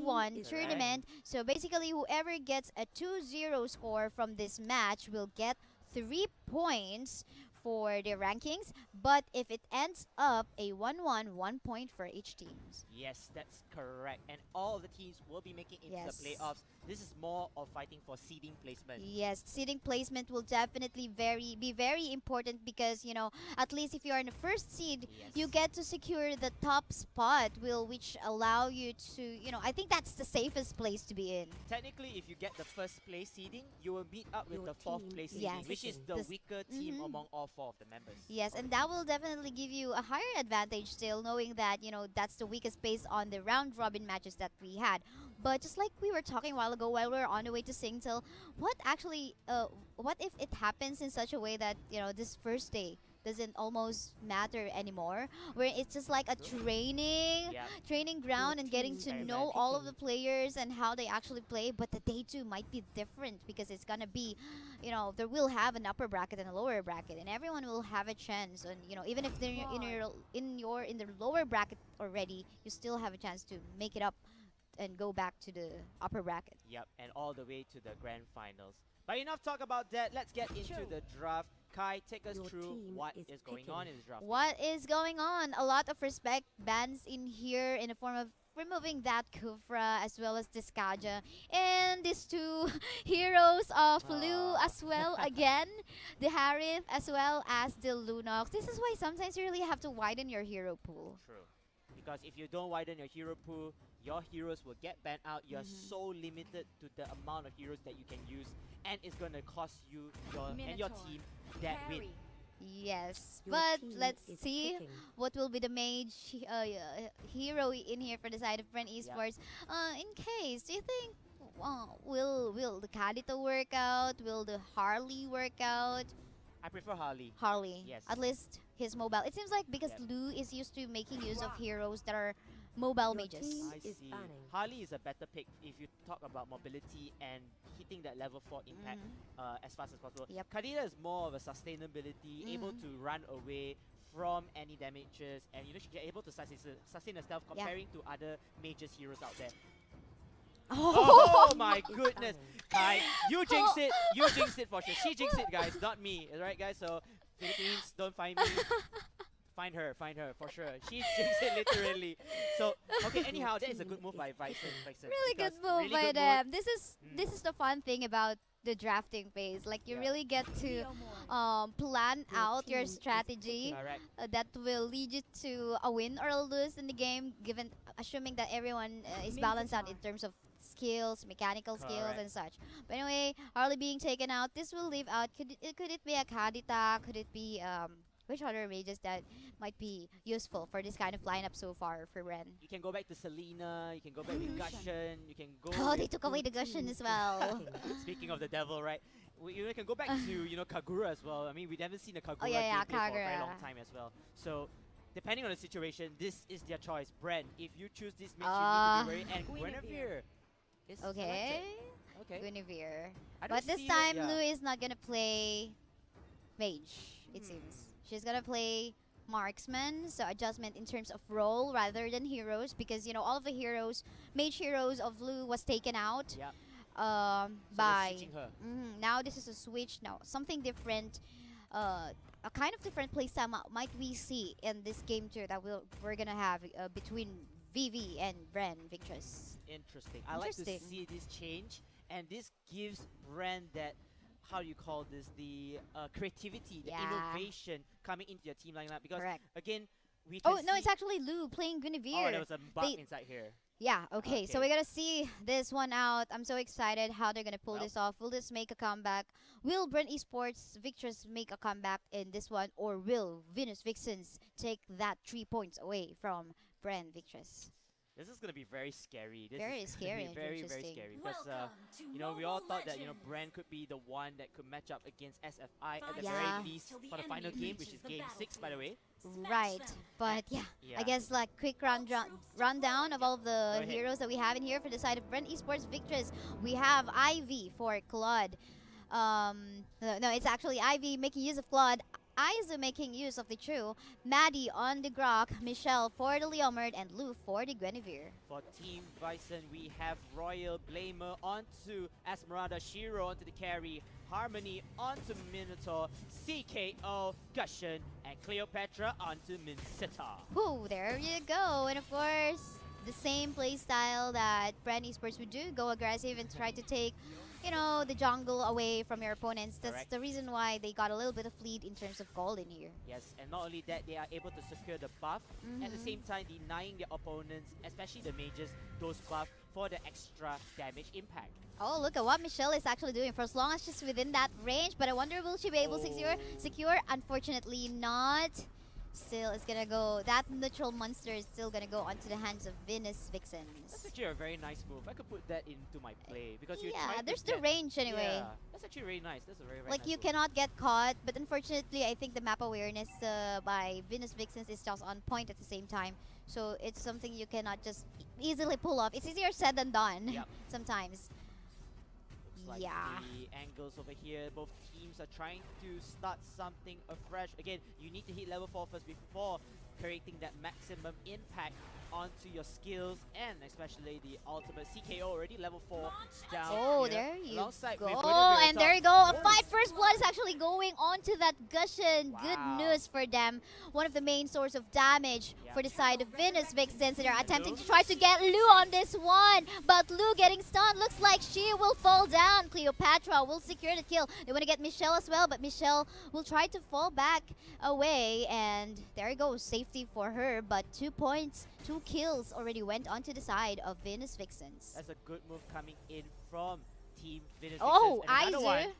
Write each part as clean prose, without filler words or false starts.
2-1 tournament. So basically, whoever gets a 2-0 score from this match will get 3 points for the rankings. But if it ends up a 1-1, 1 point for each team. Yes, that's correct. And all of the teams will be making into the playoffs. This is more of fighting for seeding placement. Yes, seeding placement will definitely be very important because, you know, at least if you are in the first seed, you get to secure the top spot, which allow you to, you know, I think that's the safest place to be in. Technically, if you get the first place seeding, you will meet up with the fourth place seeding, which is the weaker team among all 4 of the members. Yes, and that will definitely give you a higher advantage still, knowing that, you know, that's the weakest based on the round robin matches that we had. But just like we were talking a while ago while we were on the way to Singtel, what if it happens in such a way that, you know, this first day doesn't almost matter anymore, where it's just like a training ground and getting to know all of the players and how they actually play, but the day 2 might be different because it's gonna be, you know, there will have an upper bracket and a lower bracket, and everyone will have a chance. And, you know, even if they're in the lower bracket already, you still have a chance to make it up and go back to the upper bracket. Yep, and all the way to the grand finals. But enough talk about that. Let's get into the draft. Kai, take us through what is going on in this draft. What is going on? A lot of respect bans in here in the form of removing that Kufra as well as Discaja. And these 2 heroes of Lu as well again. The Harith as well as the Lunox. This is why sometimes you really have to widen your hero pool. True. Because if you don't widen your hero pool, your heroes will get banned out. You're so limited to the amount of heroes that you can use, and it's going to cost you and your team that win. Yes, but let's see what will be the mage hero in here for the side of BREN Esports. In case, do you think will the Kadita work out? Will the Harley work out? I prefer Harley. Harley, yes. At least his mobile. It seems like because Lu is used to making use of heroes that are mobile mages. I see. Harley is a better pick if you talk about mobility and hitting that level 4 impact as fast as possible. Kadita is more of a sustainability, able to run away from any damages, and, you know, she's able to sustain herself comparing to other mages heroes out there. Oh my goodness, Kai, you jinxed it. You jinxed it for sure. She jinxed it, guys, not me. Alright, guys, so Philippines, don't find me. Find her for sure. She jinxed it literally. So, okay, anyhow, that is a good move by VIXENS. Really good move by them. This is the fun thing about the drafting phase. Like, you really get to plan out your strategy that will lead you to a win or a lose in the game, assuming that everyone is balanced out in terms of skills, mechanical skills, and such. But anyway, Harley being taken out. This will leave out. Could it be a Kadita? Could it be which other mages that might be useful for this kind of lineup so far for BREN? You can go back to Selena. You can go back with Gushon. You can go. Oh, they took away the Gushon as well. Speaking of the devil, right? You can go back to, you know, Kagura as well. I mean, we haven't seen a Kagura gameplay for a very long time as well. So, depending on the situation, this is their choice. BREN, if you choose this mage, you need to be very. And Guinevere is okay. Okay. Guinevere. But this time, Lu is not gonna play mage. It seems she's gonna play marksman, so adjustment in terms of role rather than heroes, because, you know, all of the heroes, mage heroes of Lu was taken out. By now this is a switch. Now something different, a kind of different playstyle might we see in this game too that we're gonna have between VV and BREN VICTRESS. Interesting. I like to see this change, and this gives BREN that, how do you call this, the creativity, the innovation coming into your team lineup, because again we can no, it's actually Lu playing Guinevere. Oh, there was a bug inside here. Yeah, okay, so we're gonna see this one out. I'm so excited how they're gonna pull this off. Will this make a comeback? Will BREN Esports VICTRESS make a comeback in this one, or will Venus VIXENS take that 3 points away from BREN VICTRESS? This is gonna be very scary. This very is scary, very scary, because you know, we all thought that, you know, BREN could be the one that could match up against SFI at the very least for the final game, which is game 6, by the way. Right, but I guess like quick rundown of all of the heroes that we have in here for the side of BREN Esports VICTRESS. We have Ivy for Claude. No, it's actually Ivy making use of Claude. Aizu making use of the True, Maddie on the Grok, Michelle for the Leomord, and Lou for the Guinevere. For Team Bison, we have Royal, Blamer onto Esmeralda, Shiro onto the carry, Harmony onto Minotaur, CKO, Gushin, and Cleopatra onto Minsita. Whoo, there you go. And of course, the same playstyle that BREN Esports would do, go aggressive and try to take, you know, the jungle away from your opponents. That's Correct. the reason why they got a little bit of lead in terms of gold in here. Yes, and not only that, they are able to secure the buff, at the same time denying their opponents, especially the mages, those buff for the extra damage impact. Oh, look at what Michelle is actually doing. For as long as she's within that range, but I wonder will she be able to secure? Unfortunately not. Still, it's gonna go. That neutral monster is still gonna go onto the hands of Venus VIXENS. That's actually a very nice move. I could put that into my play because you're yeah, trying there's to the range anyway. Yeah, that's actually really nice. That's a very, very Like nice you move. cannot get caught, but unfortunately, I think the map awareness by Venus VIXENS is just on point at the same time. So it's something you cannot just easily pull off. It's easier said than done. Yep. Sometimes. Like Yeah. the angles over here, both teams are trying to start something afresh. Again, you need to hit level 4 first before creating that maximum impact onto your skills and especially the ultimate. CKO already level 4 down Oh, here, there you alongside go. with Guinevere And top. there you go. A fight first blood is actually going onto that Gushin. Wow. Good news for them. One of the main source of damage Yeah. for the side of Venus VIXENS. They're attempting to try to get Lou on this one. But Lou getting stunned. Looks like she will fall down. Cleopatra will secure the kill. They want to get Michelle as well, but Michelle will try to fall back away. And there you go. Safety for her. But 2 points, 2 kills already went onto the side of Venus VIXENS. That's a good move coming in from Team Venus. Oh, VIXENS. And another Aizu one.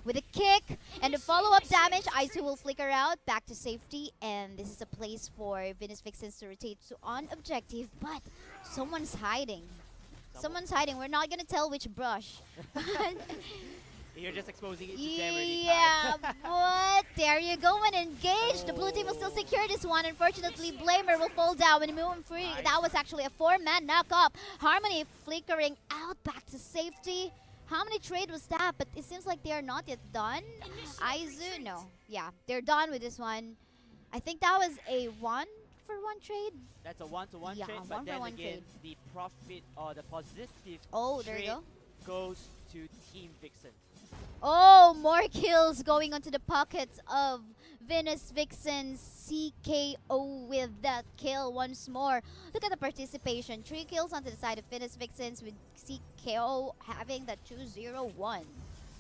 with a kick and the follow-up damage. Aizu will flicker out back to safety, and this is a place for Venus VIXENS to rotate to on objective, but someone's hiding. Someone's hiding. We're not gonna tell which brush. You're just exposing it to them really Yeah, time. but there you go and engage. The blue team will still secure this one. Unfortunately, Blamer will fall down when moving free. Nice. That was actually a 4-man knock-up. Harmony flickering out back to safety. How many trade was that? But it seems like they are not yet done. Aizu, no. Yeah, they're done with this one. I think that was a 1-for-1 trade. That's a 1-to-1 Yeah, trade, but then 1-for-1 again, trade. the profit or the positive Oh, there trade you go. goes to Team Vixen. Oh, more kills going onto the pockets of Venus VIXENS. CKO with that kill once more. Look at the participation. 3 kills onto the side of Venus VIXENS with CKO having that 2-0-1.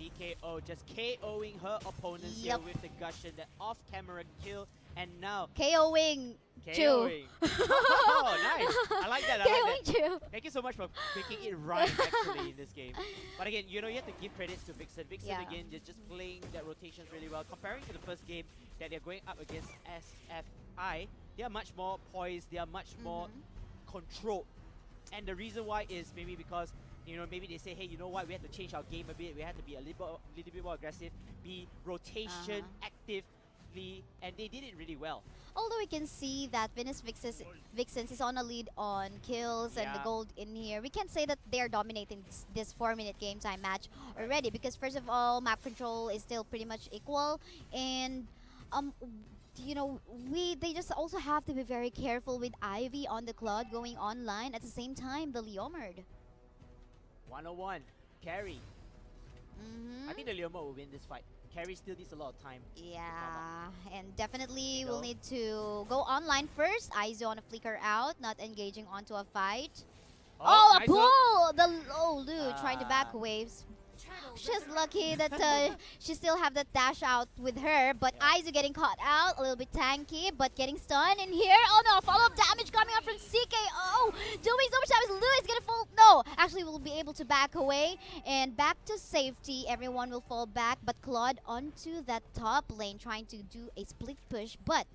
CKO just KOing her opponents here Yep. with the Gushin, that off-camera kill, and now KOing 2. KOing. Oh, nice. I like that. I like KOing that. 2. Thank you so much for making it rhyme actually in this game. But again, you know, you have to give credits to Vixen. Vixen Yeah. again, they're just playing their rotations really well. Comparing to the first game that they're going up against SFI, they are much more poised, they are much more controlled. And the reason why is maybe because, you know, maybe they say, hey, you know what, we have to change our game a bit, we have to be a little bit more aggressive, be rotation, actively, and they did it really well. Although we can see that Venus VIXENS is on a lead on kills and the Yeah. gold in here, we can't say that they're dominating this 4-minute game time match already, because first of all, map control is still pretty much equal, and you know, they just also have to be very careful with Ivy on the Claude going online at the same time the Leomord. 101, Carry. I think the Leomord will win this fight. Carry still needs a lot of time. Yeah, and definitely You we'll know? need to go online first. Aizu on a flicker out, not engaging onto a fight. Oh, a nice hook. pull! The Lou trying to back Ah. waves. She's lucky that she still have that dash out with her, but Yeah. Aizu getting caught out, a little bit tanky, but getting stunned in here. Oh no, follow-up damage coming out from CKO. Doing so much damage. Lou is gonna fall. No, actually we'll be able to back away and back to safety. Everyone will fall back, but Claude onto that top lane trying to do a split push, but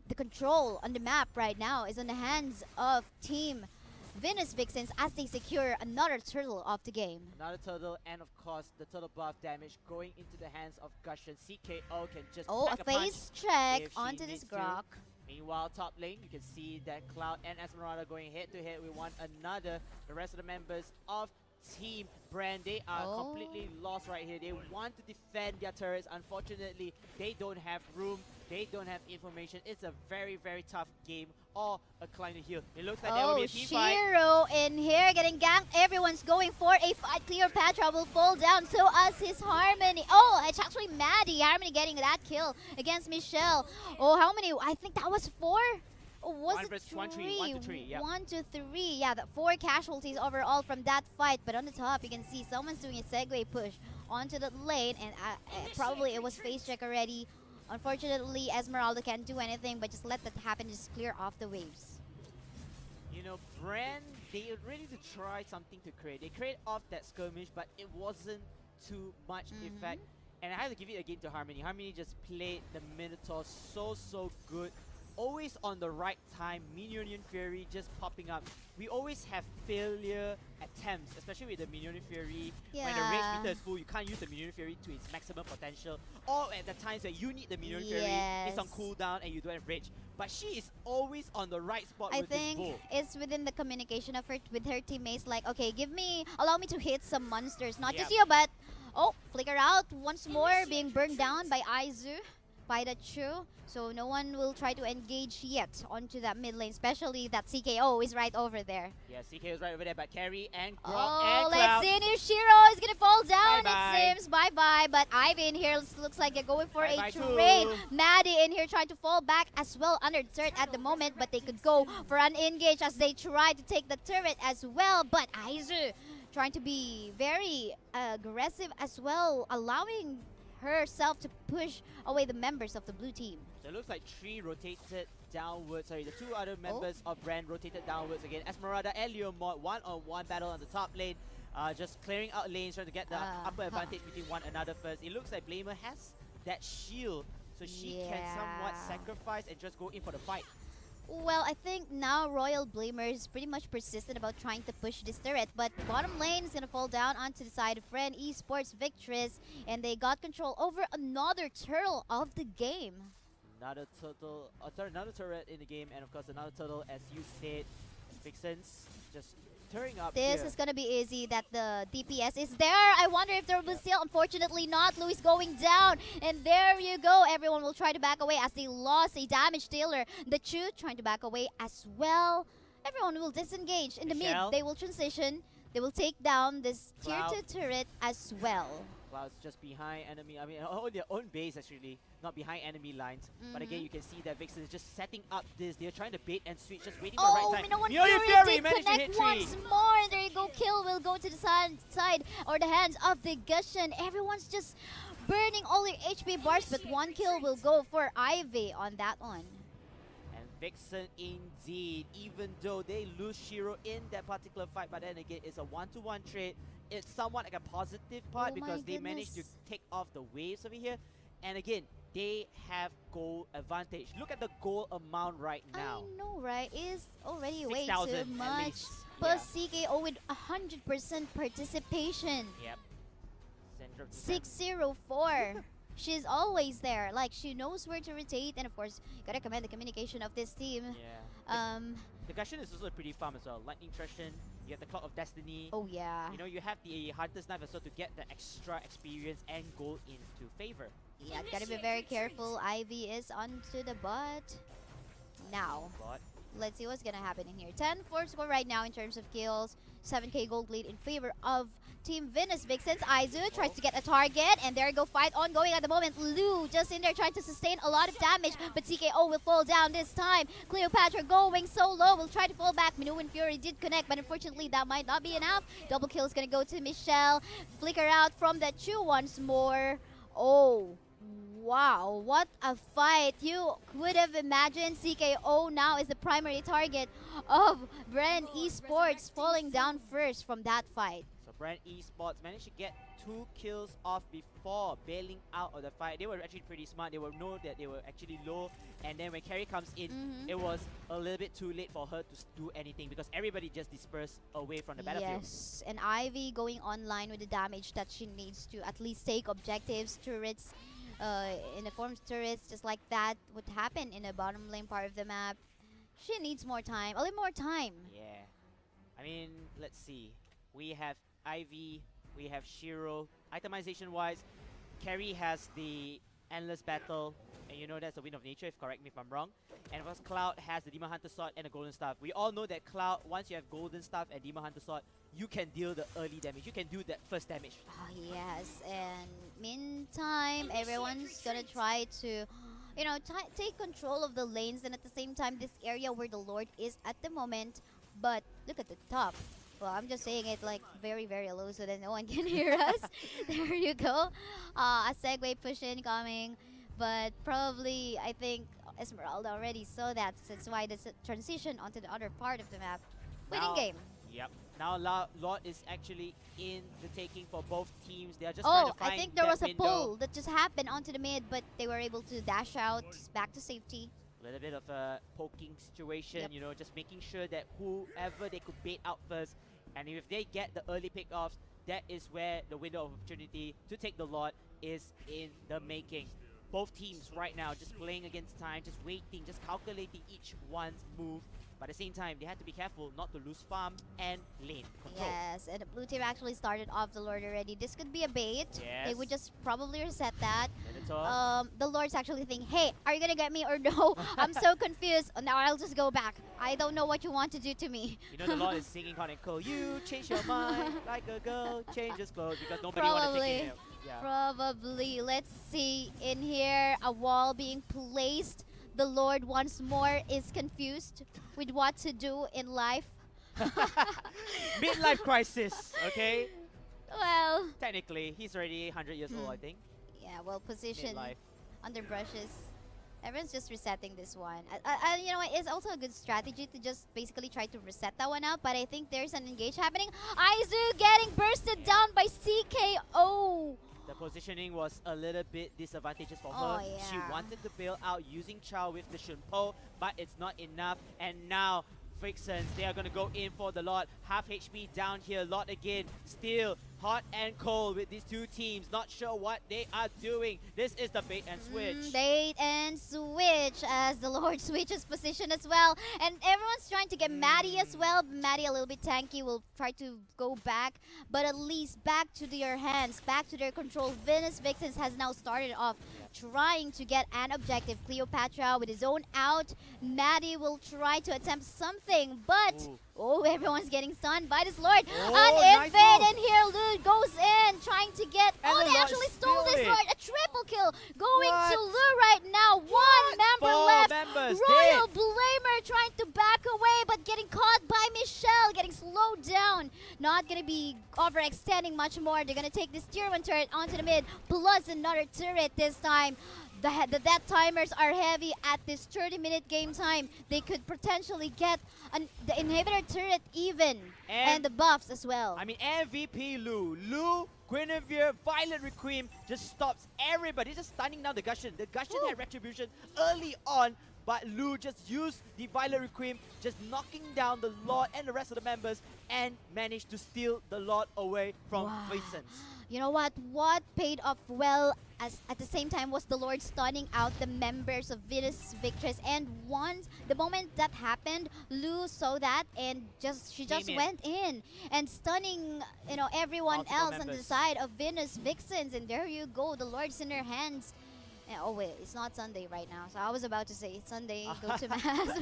the control on the map right now is on the hands of Team Venus VIXENS as they secure another turtle of the game. Another turtle, and of course the turtle buff damage going into the hands of Gushin. CKO can just Oh, pack a a punch face check if she onto needs this to. Grok. Meanwhile, top lane, you can see that Cloud and Esmeralda going head to head with one another. The rest of the members of team BREN, they are completely lost right here. They want to defend their turrets. Unfortunately, they don't have room. They don't have information. It's a very, very tough game. Or a climb to heal. It looks like there will be a team fight. Shiro in here getting ganked. Everyone's going for a fight. Cleopatra will fall down. So as his Harmony. Oh, it's actually Maddie. Harmony getting that kill against Michelle. Oh, how many? I think that was 4. Oh, was it 3? 1 to 3. Yep. 1 to 3. Yeah, 4 casualties overall from that fight. But on the top, you can see someone's doing a segue push onto the lane. And probably it was face check already. Unfortunately, Esmeralda can't do anything, but just let that happen, just clear off the waves. You know, BREN, they are ready to try something to create. They create off that skirmish, but it wasn't too much effect. And I have to give it again to Harmony. Harmony just played the Minotaur so good. Always on the right time, Minion Fury just popping up. We always have failure attempts, especially with the Minion Fury. Yeah. When the rage meter is full, you can't use the Minion Fury to its maximum potential. Or at the times where you need the Minion Fury, it's on cooldown and you don't have rage. But she is always on the right spot with this bull. I think it's within the communication of her with her teammates, like, okay, allow me to hit some monsters. Not just you, but, flicker out once more, being burned down by Aizu. By the Chu, so no one will try to engage yet onto that mid lane, especially that CKO is right over there. Yeah, CKO is right over there, but Carry and Grok and Cloud. Let's see if Shiro is gonna fall down. Bye-bye. It seems bye-bye, but Ivy in here looks like they're going for Bye-bye a trade. too. Maddie in here trying to fall back as well under the turret at the moment, but they could go for an engage as they try to take the turret as well. But Aizu trying to be very aggressive as well, allowing herself to push away the members of the blue team. So it looks like 3 rotated downwards. Sorry, the 2 other members of BREN rotated downwards again. Esmeralda and Leomord, one-on-one battle on the top lane. Just clearing out lanes, trying to get the upper advantage between one another first. It looks like Blamer has that shield, so she can somewhat sacrifice and just go in for the fight. Well, I think now Royal Blamer is pretty much persistent about trying to push this turret, but bottom lane is going to fall down onto the side of FemaleEsports VICTRESS, and they got control over another turtle of the game. Another turtle, another turret in the game, and of course another turtle, as you said, VIXENS just turning up This here. is going to be easy that the DPS is there. I wonder if there will be still. Unfortunately not. Louis going down. And there you go. Everyone will try to back away as they lost a damage dealer. The Chu trying to back away as well. Everyone will disengage. In the mid, they will transition. They will take down this tier 2 turret as well. Cloud's just behind enemy. I mean, on their own base actually, not behind enemy lines. But again, you can see that VIXENS is just setting up this. They're trying to bait and switch, just waiting for the right time. Minion Fury managed to hit 3. Once more. And there you go. Kill will go to the side or the hands of the Gushan. Everyone's just burning all their HP bars, but 1 kill will go for Ivy on that one. And VIXENS indeed, even though they lose Shiro in that particular fight, but then again, it's a 1-to-1 trade. It's somewhat like a positive part because they managed to take off the waves over here. And again, they have goal advantage. Look at the goal amount right now. I know, right? It's already way 6,000 too much. Plus CKO with 100% participation. Yep. 604. She's always there. Like, she knows where to rotate. And of course, you gotta commend the communication of this team. Yeah. The Gushan is also pretty farm as well. Lightning Thrushin, you have the Clock of Destiny. Oh yeah. You know, you have the Hunter's Knife as well to get the extra experience and goal into favor. Yeah, gotta be very careful. Ivy is onto the bot. Now, let's see what's gonna happen in here. 10-4 score right now in terms of kills. 7k gold lead in favor of Team Venus. VIXENS, Aizu tries to get a target, and there you go, fight ongoing at the moment. Lou just in there trying to sustain a lot of damage, but CKO will fall down this time. Cleopatra going so low, will try to fall back. Minion Fury did connect, but unfortunately that might not be enough. Double kill is gonna go to Michelle. Flicker out from the Chu once more. Oh, wow, what a fight. You could have imagined CKO now is the primary target of BREN Esports, falling down first from that fight. So BREN Esports managed to get 2 kills off before bailing out of the fight. They were actually pretty smart. They will know that they were actually low, and then when Carry comes in, it was a little bit too late for her to do anything because everybody just dispersed away from the battlefield. Yes, and Ivy going online with the damage that she needs to at least take objectives, turrets, in the form of turrets, just like that would happen in the bottom lane part of the map. She needs more time, a little more time. Yeah. I mean, let's see. We have Ivy, we have Shiro. Itemization-wise, Carry has the Endless Battle, and you know that's a Wind of Nature, if correct me if I'm wrong. And of course, Cloud has the Demon Hunter Sword and the Golden Staff. We all know that Cloud, once you have Golden Staff and Demon Hunter Sword, you can deal the early damage. You can do that first damage. Oh, yes, and meantime, everyone's gonna try to, you know, take control of the lanes, and at the same time, this area where the Lord is at the moment. But look at the top. Well, I'm just saying it like very, very low so that no one can hear us. There you go. A segue push incoming. But probably, I think Esmeralda already saw that. So that's why this transition onto the other part of the map. Winning game. Yep. Now Lord is actually in the taking for both teams. They are just trying to find I think there was a window. pull that just happened onto the mid, but they were able to dash out back to safety. A little bit of a poking situation, you know, just making sure that whoever they could bait out first, and if they get the early pick-offs, that is where the window of opportunity to take the Lord is in the making. Both teams right now just playing against time, just waiting, just calculating each one's move. But at the same time, they had to be careful not to lose farm and lane control. Yes, and the blue team actually started off the Lord already. This could be a bait. Yes. They would just probably reset that. Minotaur. The Lord's actually thinking, hey, are you going to get me or no? I'm so confused. Oh, now I'll just go back. I don't know what you want to do to me. You know the Lord is singing hot and cold. You change your mind like a girl changes clothes because nobody wants to take it. Yeah. Probably. Let's see in here, a wall being placed. The Lord once more is confused with what to do in life. Midlife crisis, okay? Well, Technically, he's already 100 years old, I think. Yeah, well positioned Midlife. under brushes. Everyone's just resetting this one. You know, it's also a good strategy to just basically try to reset that one out, but I think there's an engage happening. Aizu getting bursted down by CKO. The positioning was a little bit disadvantageous for her. Yeah. She wanted to bail out using Chow with the Shunpo, but it's not enough. And now, VIXENS, they are going to go in for the Lord. Half HP down here. Lord again, still hot and cold with these two teams. Not sure what they are doing. This is the bait and switch. Bait and switch as the Lord switches position as well. And everyone's trying to get Maddie as well. Maddie a little bit tanky, will try to go back. But at least back to their hands, back to their control. Venus VIXENS has now started off trying to get an objective. Cleopatra with his own out. Maddie will try to attempt something, but everyone's getting stunned by this Lord. An invade in here. Lude goes in, trying to get. And they actually stole this Lord. A triple kill going What? to Lu right now. One member Four left. members Royal dead. Blamer trying to back away, but getting caught by Michelle, getting slowed down. Not gonna be overextending much more. They're gonna take this tier 1 turret onto the mid, plus another turret this time. The death timers are heavy at this 30-minute game time. They could potentially get the inhibitor turret even, and the buffs as well. I mean, MVP Lu. Lu, Guinevere, Violet Requiem just stops everybody. Just stunning down the Gusion. The Gusion had retribution early on, but Lu just used the Violet Requiem, just knocking down the Lord and the rest of the members, and managed to steal the Lord away from VIXENS. You know what? What paid off well as at the same time was the Lord stunning out the members of Venus VICTRESS. And once the moment that happened, Lu saw that and she just went in and stunning, you know, everyone Multiple else on the members. side of Venus VIXENS. And there you go, the Lord's in her hands. Oh wait, it's not Sunday right now. So I was about to say it's Sunday, go to mass.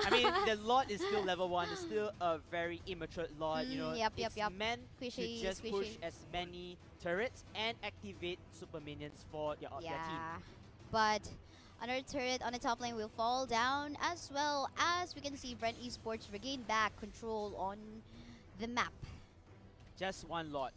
I mean, the Lord is still level 1. It's still a very immature Lord. You know, it's meant Squishy, to just squishy. push as many turrets and activate super minions for their team. But another turret on the top lane will fall down, as well as we can see BREN Esports regain back control on the map. Just one Lord.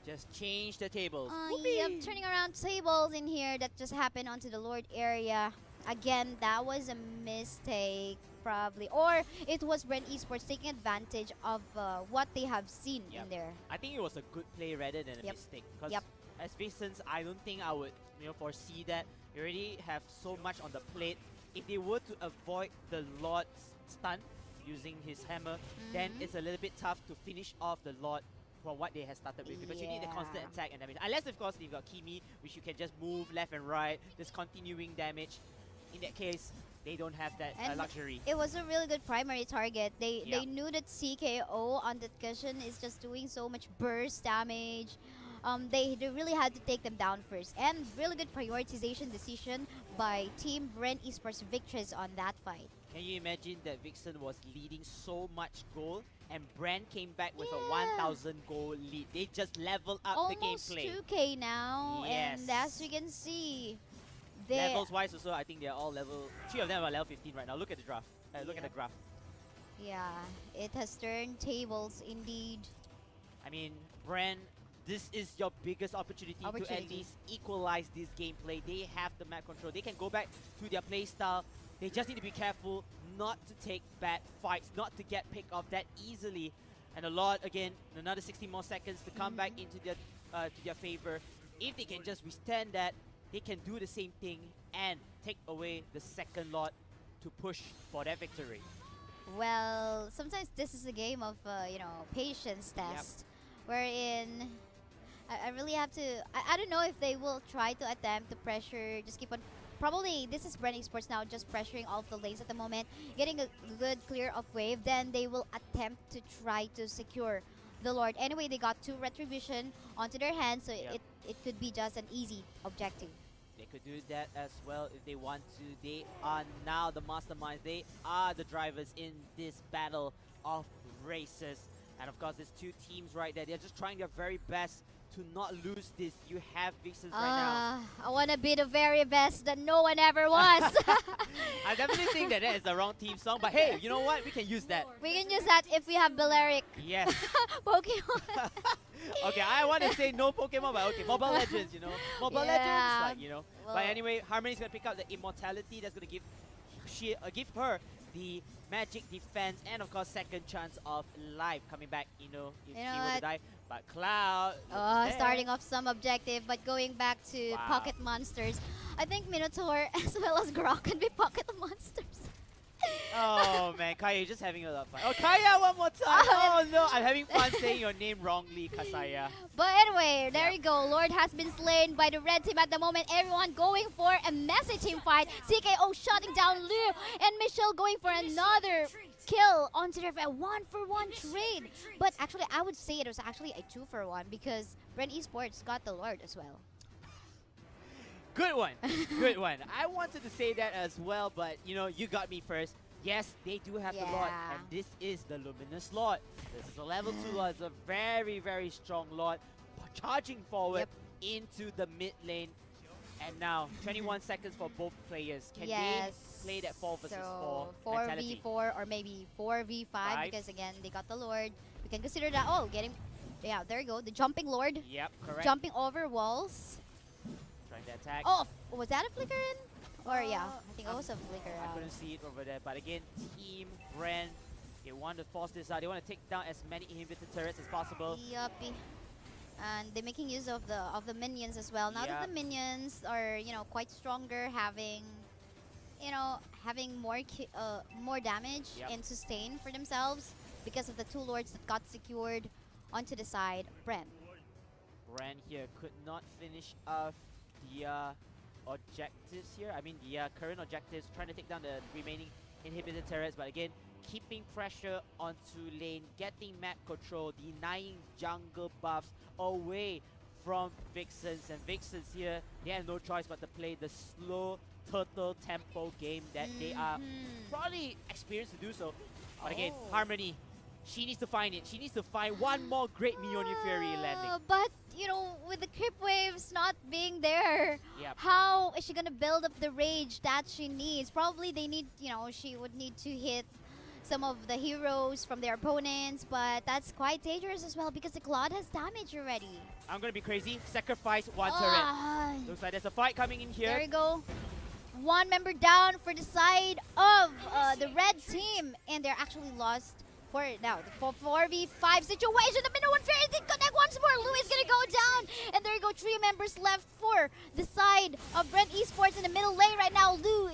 Just change the tables. Yep, turning around tables in here that just happened onto the Lord area. Again, that was a mistake, probably. Or it was BREN Esports taking advantage of what they have seen in there. I think it was a good play rather than a mistake. Because as VIXENS, I don't think I would foresee that. You already have so much on the plate. If they were to avoid the Lord's stun using his hammer, then it's a little bit tough to finish off the Lord from what they have started with, because you need the constant attack and damage. Unless, of course, you've got Kimi, which you can just move left and right, just continuing damage. In that case, they don't have that And luxury. it was a really good primary target. They Yeah. they knew that CKO on that cushion is just doing so much burst damage. They really had to take them down first. And really good prioritization decision by Team BREN Esports VICTRESS on that fight. Can you imagine that Vixen was leading so much goal and BREN came back with a Yeah. 1,000 goal lead? They just leveled up Almost the gameplay. 2K now, and Yes. as we can see, they Levels wise also, I think they're all level. 3 of them are level 15 right now. Look at the graph. Look at the graph. yeah, it has turned tables indeed. I mean, BREN, this is your biggest opportunity to at least equalize this gameplay. They have the map control. They can go back to their play style. They just need to be careful not to take bad fights, not to get picked off that easily. And a lot, again, another 60 more seconds to come back into their favor. If they can just withstand that, they can do the same thing and take away the second lot to push for that victory. Well, sometimes this is a game of, patience test. Wherein I really have to... I don't know if they will try to attempt to pressure, just keep on... Probably this is BREN Esports now, just pressuring all of the lanes at the moment, getting a good clear of wave, then they will attempt to try to secure the Lord. Anyway, they got 2 retribution onto their hands, so it could be just an easy objective. They could do that as well if they want to. They are now the masterminds. They are the drivers in this battle of races. And of course, there's 2 teams right there. They're just trying their very best to not lose this. You have VIXENS right now. I want to be the very best that no one ever was. I definitely think that is the wrong team song. But hey, you know what? We can use that. We can use that if we have Balearic. Yes. Pokemon. Okay, I want to say no Pokemon, but okay, Mobile Legends, Mobile Legends, Well, but anyway, Harmony's going to pick up the Immortality. That's going to give her the magic defense and of course second chance of life coming back, if she were to die. But Cloud starting off some objective, but going back to pocket monsters. I think Minotaur as well as Grok can be pocket monsters. Oh man, Kaya, you're just having a lot of fun. Oh, Kaya, one more time. Oh no, I'm having fun saying your name wrongly, Kasaya. But anyway, there you go. Lord has been slain by the red team at the moment. Everyone going for a messy team fight. CKO shutting down Liu, and Michelle going for another kill onto their 1-for-1 trade. But actually, I would say it was actually a 2-for-1 because BREN Esports got the Lord as well. Good one. Good one. I wanted to say that as well, but you got me first. Yes, they do have the Lord, and this is the Luminous Lord. This is a level 2 Lord. It's a very, very strong Lord. Charging forward into the mid lane. And now, 21 seconds for both players. Can they play that 4 versus 4 mentality? 4v4 or maybe 4v5 because again, they got the Lord. We can consider that, yeah, there you go. The jumping Lord. Yep, correct. Jumping over walls. Trying to attack. Oh, was that a flicker in? Or I think it was a flicker I out. couldn't see it over there. But again, Team BREN, they want to force this out. They want to take down as many inhibitor turrets as possible. Yuppie. And they're making use of the minions as well. Now that the minions are, quite stronger, having more damage and sustain for themselves because of the 2 Lords that got secured onto the side of BREN. BREN here could not finish off the objectives here. I mean, the current objectives, trying to take down the remaining inhibitor turrets, but again, keeping pressure onto lane, getting map control, denying jungle buffs away from VIXENS. And VIXENS here, they have no choice but to play the slow turtle tempo game that they are probably experienced to do so. But again, Harmony, she needs to find it. She needs to find one more great Mjolnir Fury landing. But, with the creep waves not being there, how is she going to build up the rage that she needs? Probably they need, she would need to hit some of the heroes from their opponents, but that's quite dangerous as well because the Claude has damage already. I'm going to be crazy. Sacrifice one turret. Looks like there's a fight coming in here. There you go. 1 member down for the side of the red team, and they're actually lost for now. The 4v5 situation. The middle one fair did connect once more. Louis is gonna go down, and there you go. 3 members left for the side of BREN Esports in the middle lane right now. Lou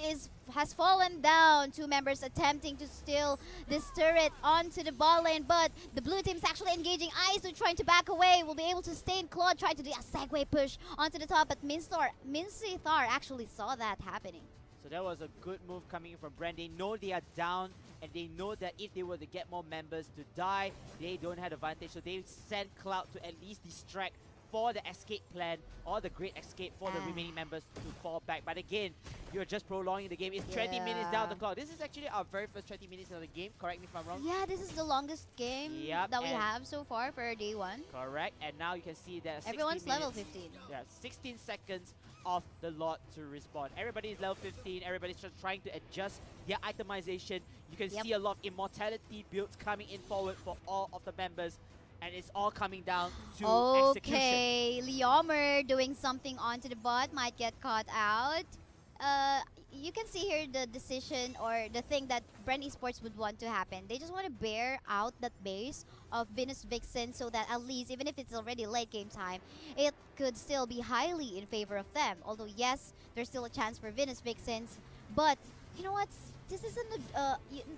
has fallen down. 2 members attempting to steal this turret onto the ball lane, but the blue team's actually engaging. Iso trying to back away. Will be able to stay in Claude, trying to do a segue push onto the top, but Mincy Thar actually saw that happening. So that was a good move coming from BREN. They know they are down, and they know that if they were to get more members to die, they don't have advantage. So they send Cloud to at least distract for the escape plan or the great escape for the remaining members to fall back. But again, you're just prolonging the game. It's 20 minutes down the clock. This is actually our very first 20 minutes of the game. Correct me if I'm wrong. Yeah, this is the longest game that we have so far for day one. Correct. And now you can see that everyone's level 15. Yeah, 16 seconds of the lot to respawn. Everybody is level 15. Everybody's just trying to adjust their itemization. You can see a lot of immortality builds coming in forward for all of the members. And it's all coming down to execution. Okay, Leomer doing something onto the bot, might get caught out. You can see here the decision or the thing that BREN Esports would want to happen. They just want to bear out that base of Venus Vixen so that at least, even if it's already late game time, it could still be highly in favor of them. Although yes, there's still a chance for Venus Vixens, but you know what? This isn't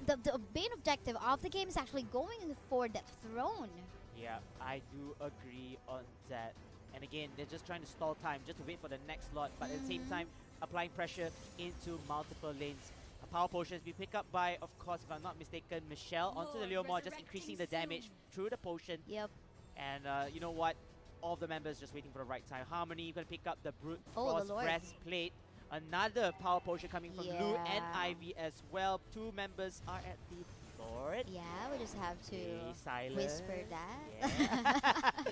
the main objective of the game is actually going for that throne. Yeah, I do agree on that. And again, they're just trying to stall time, just to wait for the next slot, but at the same time, applying pressure into multiple lanes. A power potion has been picked up by, of course, if I'm not mistaken, Michelle onto the Leomor, just increasing the damage through the potion. Yep. And you know what? All of the members just waiting for the right time. Harmony going to pick up the Brute Frost Breastplate. Another power potion coming from Lou and Ivy as well. Two members are at the board. Yeah, we just have to whisper that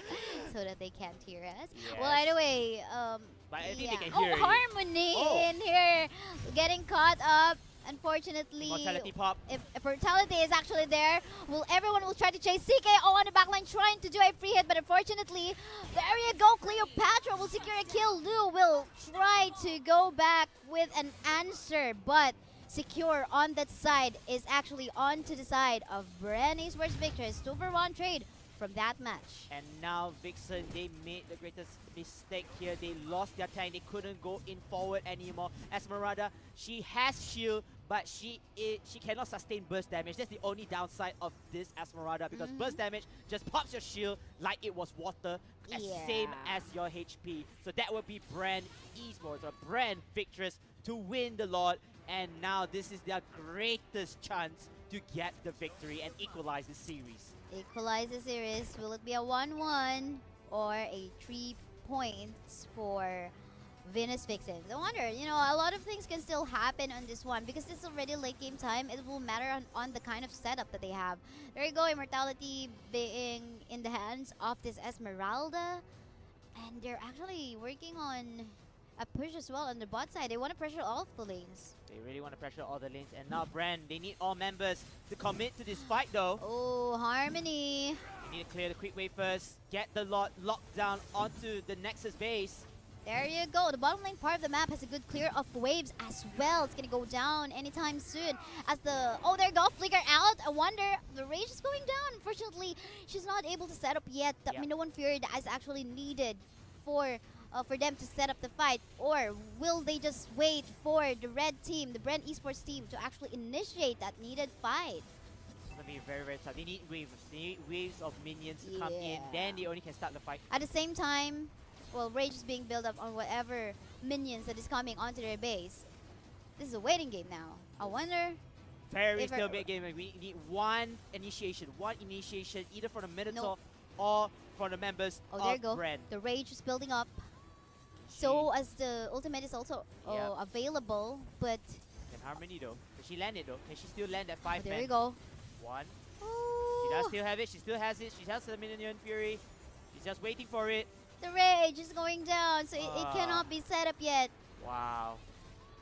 so that they can't hear us. Yes. Well, anyway, but I think they can hear Harmony in here getting caught up. Unfortunately, Mortality pop. If Mortality is actually there, everyone will try to chase CKO on the backline trying to do a free hit, but unfortunately, there you go, Cleopatra will secure a kill. Lou will try to go back with an answer, but secure on that side is actually onto the side of BREN Esports VICTRESS. 2-for-1 trade from that match. And now Vixen, they made the greatest mistake here. They lost their tank. They couldn't go in forward anymore. Esmeralda, she has shield, but she cannot sustain burst damage. That's the only downside of this Esmeralda, because burst damage just pops your shield like it was water, same as your HP. So that would be BREN Esports or BREN VICTRESS to win the lot. And now this is their greatest chance to get the victory and equalize the series. Equalize the series. Will it be a 1-1 or a 3 points for Venus Vixens? I wonder, you know, a lot of things can still happen on this one because it's already late game time. It will matter on the kind of setup that they have. There you go, Immortality being in the hands of this Esmeralda. And they're actually working on a push as well on the bot side. They want to pressure all of the lanes. They really want to pressure all the lanes. And now BREN, they need all members to commit to this fight though. Oh, Harmony. They need to clear the quick wave first. Get the lot locked down onto the Nexus base. There you go. The bottom lane part of the map has a good clear of waves as well. It's going to go down anytime soon. As the... Oh, there you go. Flicker out. I wonder... The Rage is going down. Unfortunately, she's not able to set up yet. That Minoan Fury that is actually needed for them to set up the fight. Or will they just wait for the red team, the BREN Esports team, to actually initiate that needed fight? It's going to be very, very tough. They need waves. They need waves of minions to come in. Then they only can start the fight. At the same time... Well, Rage is being built up on whatever minions that is coming onto their base. This is a waiting game now. I wonder... Very still big game. We need one initiation either for the Minotaur or for the members of BREN. BREN. The Rage is building up. So as the ultimate is also available, but... Can Harmony though? Can she land it though? Can she still land at 5 There we go. One. Ooh. She does still have it. She still has it. She has the Minion Fury. She's just waiting for it. The Rage is going down, so it cannot be set up yet. Wow.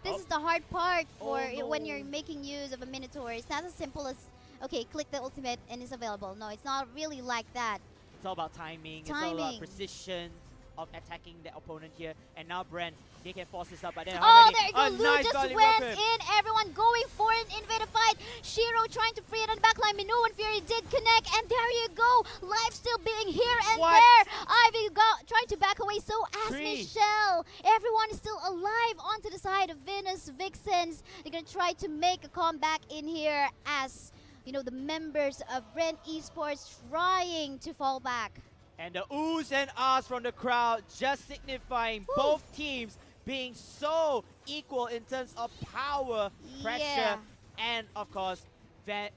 This is the hard part for when you're making use of a Minotaur. It's not as simple as, okay, click the ultimate and it's available. No, it's not really like that. It's all about timing. It's all about precision of attacking the opponent here. And now BREN, they can force this up, but then there you go. Lou just went in. Everyone going for an invader fight. Shiro trying to free it on the backline. Minoan Fury did connect, and there you go. Life still being here and there. Ivy trying to back away, so as Michelle. Everyone is still alive onto the side of Venus Vixens. They're going to try to make a comeback in here as, you know, the members of BREN Esports trying to fall back. And the oohs and ahs from the crowd just signifying both teams being so equal in terms of power, pressure, and of course,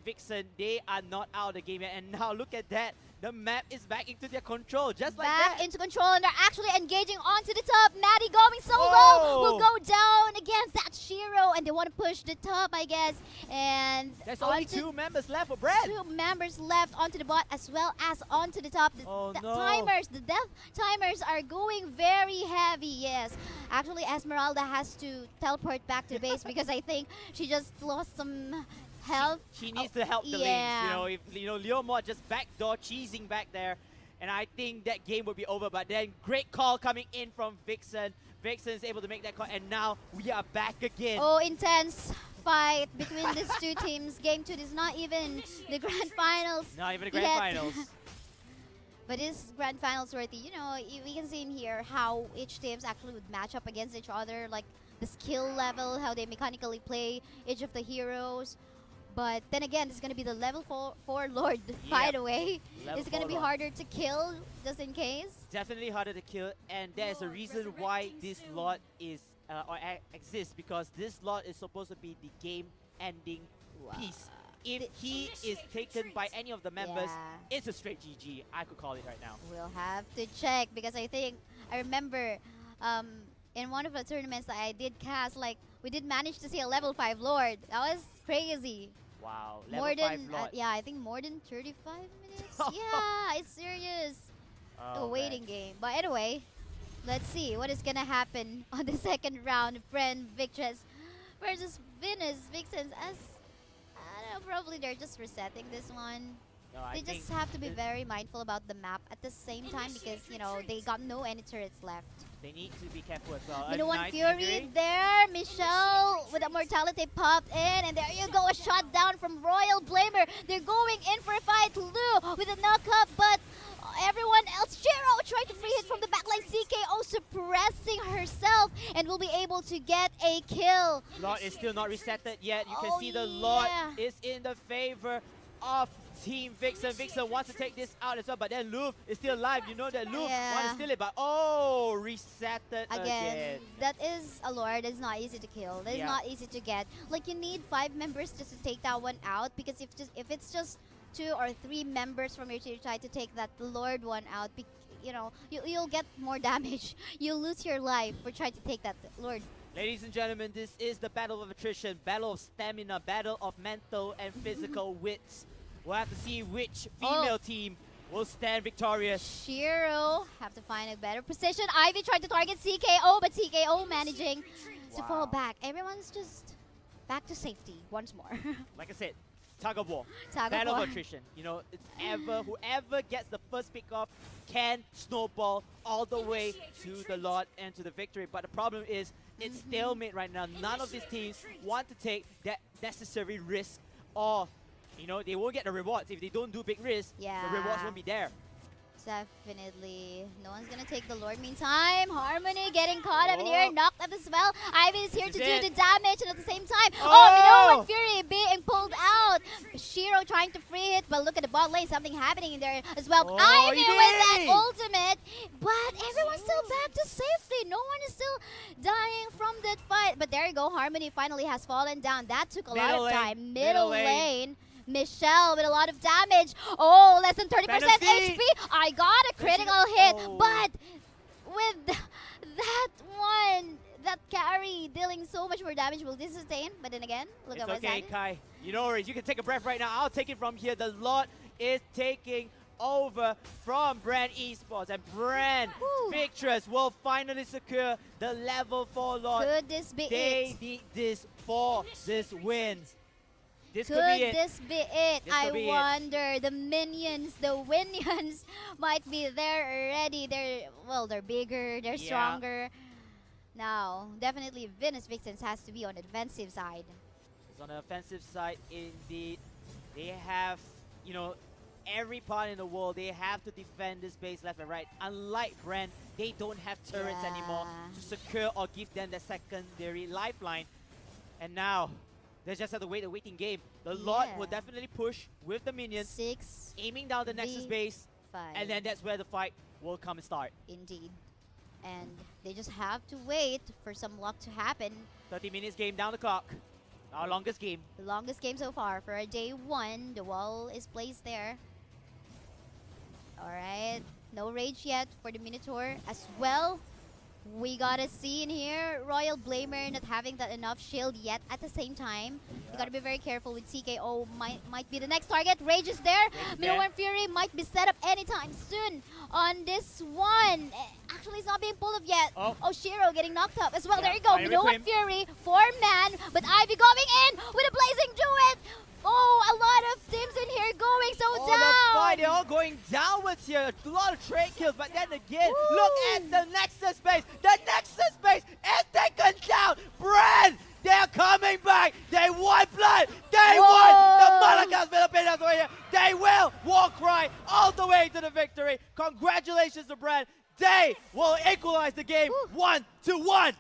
Vixen, they are not out of the game yet. And now look at that. The map is back into their control, just like that. Back into control, and they're actually engaging onto the top. Maddie going so low will go down against that Shiro, and they want to push the top, I guess. And there's only 2 members left for BREN. 2 members left onto the bot as well as onto the top. The death timers are going very heavy, yes. Actually, Esmeralda has to teleport back to base because I think she just lost some health. She needs to help the lanes. You know, Leomord just backdoor cheesing back there, and I think that game would be over. But then great call coming in from Vixen. Vixen is able to make that call, and now we are back again. Oh, intense fight between these 2 teams. Game 2 is not even the grand finals. Not even the grand finals. But it's grand finals worthy. You know, we can see in here how each teams actually would match up against each other, like the skill level, how they mechanically play each of the heroes. But then again, it's going to be the level 4 Lord fight away. It's going to be harder to kill, just in case. Definitely harder to kill, and there's a reason why this lot is exists, because this lot is supposed to be the game-ending piece. If he is taken by any of the members, it's a straight GG. I could call it right now. We'll have to check, because I remember in one of the tournaments that I did cast, like, we did manage to see a level 5 Lord. That was crazy. Wow, level 5 Lord. Yeah, I think more than 35 minutes. Yeah, it's serious. The waiting game. But anyway, let's see what is going to happen on the second round. BREN, VICTRESS versus VIXENS. As I don't know, probably they're just resetting this one. No, they just have to be very mindful about the map at the same time, because, you know, they got no any turrets left. They need to be careful as well. You know, one Fury there. Michelle with a mortality popped in, and there you go, a shot down from Royal Blamer. They're going in for a fight. Lu with a knock-up, but everyone else, Shiro trying to free hit from the backline. CKO suppressing herself and will be able to get a kill. Lord is still not resetted yet. You can see the Lord is in the favor of Team Vixen. Vixen wants to take this out as well, but then Louvre is still alive. You know that Louvre wants to steal it, but resetted again. That is a Lord. It's not easy to kill. It's not easy to get. Like, you need 5 members just to take that one out, because if it's just 2 or 3 members from your team try to take that Lord one out, you know, you'll get more damage. You'll lose your life for trying to take that Lord. Ladies and gentlemen, this is the battle of attrition, battle of stamina, battle of mental and physical wits. We'll have to see which female team will stand victorious. Shiro have to find a better position. Ivy tried to target CKO, but CKO managing to fall back. Everyone's just back to safety once more. Like I said, tug of war, battle of attrition. You know, it's whoever gets the first pick off can snowball all the way to the lot and to the victory. But the problem is, it's stalemate right now. None of these teams want to take that necessary risk, or you know, they won't get the rewards. If they don't do big risks, the rewards won't be there. Definitely. No one's going to take the Lord. Meantime, Harmony getting caught up in here, knocked up as well. Ivy is here to do the damage, and at the same time, Minoan Fury being pulled out. Shiro trying to free it, but look at the bot lane. Something happening in there as well. Ivy with that ultimate, but everyone's still back to safety. No one is still dying from that fight. But there you go. Harmony finally has fallen down. That took a lot of time. Middle lane. Michelle with a lot of damage. Oh, less than 30% HP. I got a critical hit, but with that one, that carry dealing so much more damage, will this sustain? But then again, look at what's happening. Kai. You know, you can take a breath right now. I'll take it from here. The lot is taking over from BREN Esports, and BREN VICTRESS will finally secure the level 4 lot. Could this be it? They need this for this win. Could this be it? I wonder. The minions, the Winions might be there already. They're bigger, they're stronger. Now, definitely VIXENS has to be on the defensive side. It's on the offensive side indeed. They have, you know, every part in the world. They have to defend this base left and right. Unlike BREN, they don't have turrets anymore to secure or give them the secondary lifeline. And now, they just have to wait a waiting game. The lot will definitely push with the minions, aiming down the Nexus base, and then that's where the fight will come and start. Indeed. and they just have to wait for some luck to happen. 30 minutes game down the clock. Our longest game. The longest game so far for a day 1. The wall is placed there. Alright, no rage yet for the Minotaur as well. We got a scene here. Royal Blamer not having that enough shield yet at the same time. You gotta be very careful with CKO. Might be the next target. Rage is there. Minotaur Fury might be set up anytime soon on this one. Actually, it's not being pulled up yet. Oh, Shiro getting knocked up as well. There you go. Minotaur Fury, 4-man, but Ivy going in with a blazing duet. Oh, a lot of teams in here going so down. The fight, they're all going downwards here. A lot of trade kills, but then again, look at the Nexus base. The Nexus base is taken down. BREN, they're coming back. They won blood. They won. The Malagas Filipinos were here. They will war cry all the way to the victory. Congratulations to BREN. They will equalize the game 1-1.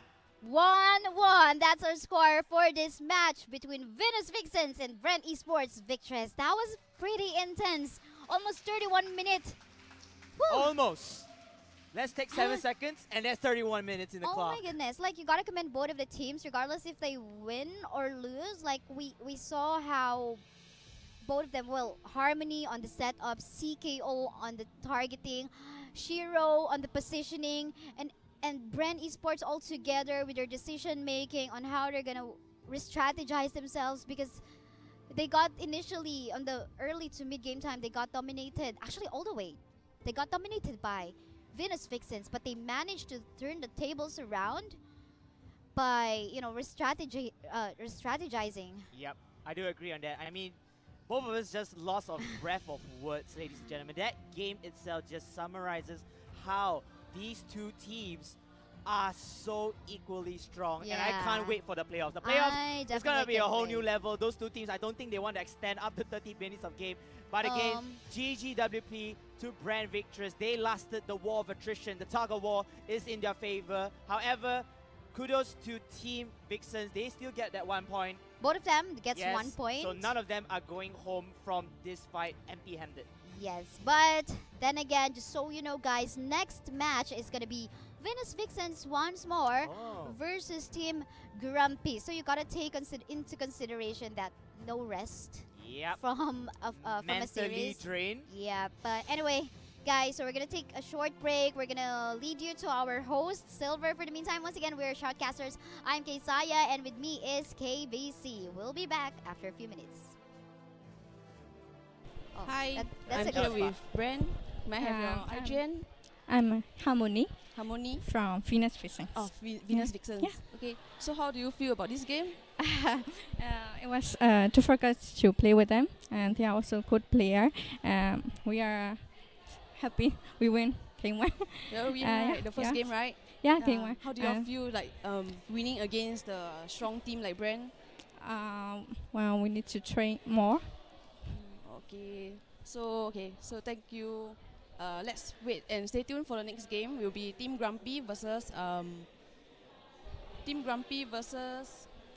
1-1. That's our score for this match between Venus VIXENS and BREN Esports VICTRESS. That was pretty intense. Almost 31 minutes. Woo. Almost. Let's take 7 seconds, and there's 31 minutes in the clock. Oh my goodness. Like, you gotta commend both of the teams, regardless if they win or lose. Like, we saw how both of them, well, Harmony on the setup, CKO on the targeting, Shiro on the positioning, and BREN Esports all together with their decision making on how they're gonna re-strategize themselves, because they got initially on the early to mid game time, they got dominated, actually all the way. They got dominated by Venus VIXENS, but they managed to turn the tables around by, you know, re-strategizing. Yep, I do agree on that. I mean, both of us just lost of breath of words, ladies and gentlemen. That game itself just summarizes how these two teams are so equally strong, and I can't wait for the playoffs. The playoffs is going to be a whole new level. Those two teams, I don't think they want to extend up to 30 minutes of game. But again, GGWP to BREN VICTRESS. They lasted the war of attrition. The tug of war is in their favor. However, kudos to Team VIXENS. They still get that 1 point. Both of them gets 1 point. So none of them are going home from this fight empty-handed. Yes, but then again, just so you know, guys, next match is going to be Venus VIXENS once more versus Team Grumpy. So you got to take into consideration that no rest from a series. Drained. Yeah, but anyway, guys, so we're going to take a short break. We're going to lead you to our host, Silver. For the meantime, once again, we're Shoutcasters. I'm Kaysaya, and with me is KBC. We'll be back after a few minutes. Hi, I'm here with BREN. May I have your hygiene? I'm Harmony. Harmony from Venus VIXENS. Oh, Venus VIXENS. Yeah. Okay. So how do you feel about this game? It was difficult to play with them, and they are also good player. We are happy we win game 1. The first game, right? Yeah, game 1. How do you feel like winning against a strong team like BREN? Well, we need to train more. Okay, so thank you. Let's wait and stay tuned for the next game. Will be Team Grumpy versus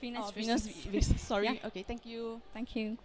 Venus VIXENS. Sorry. Yeah. Okay, thank you. Thank you.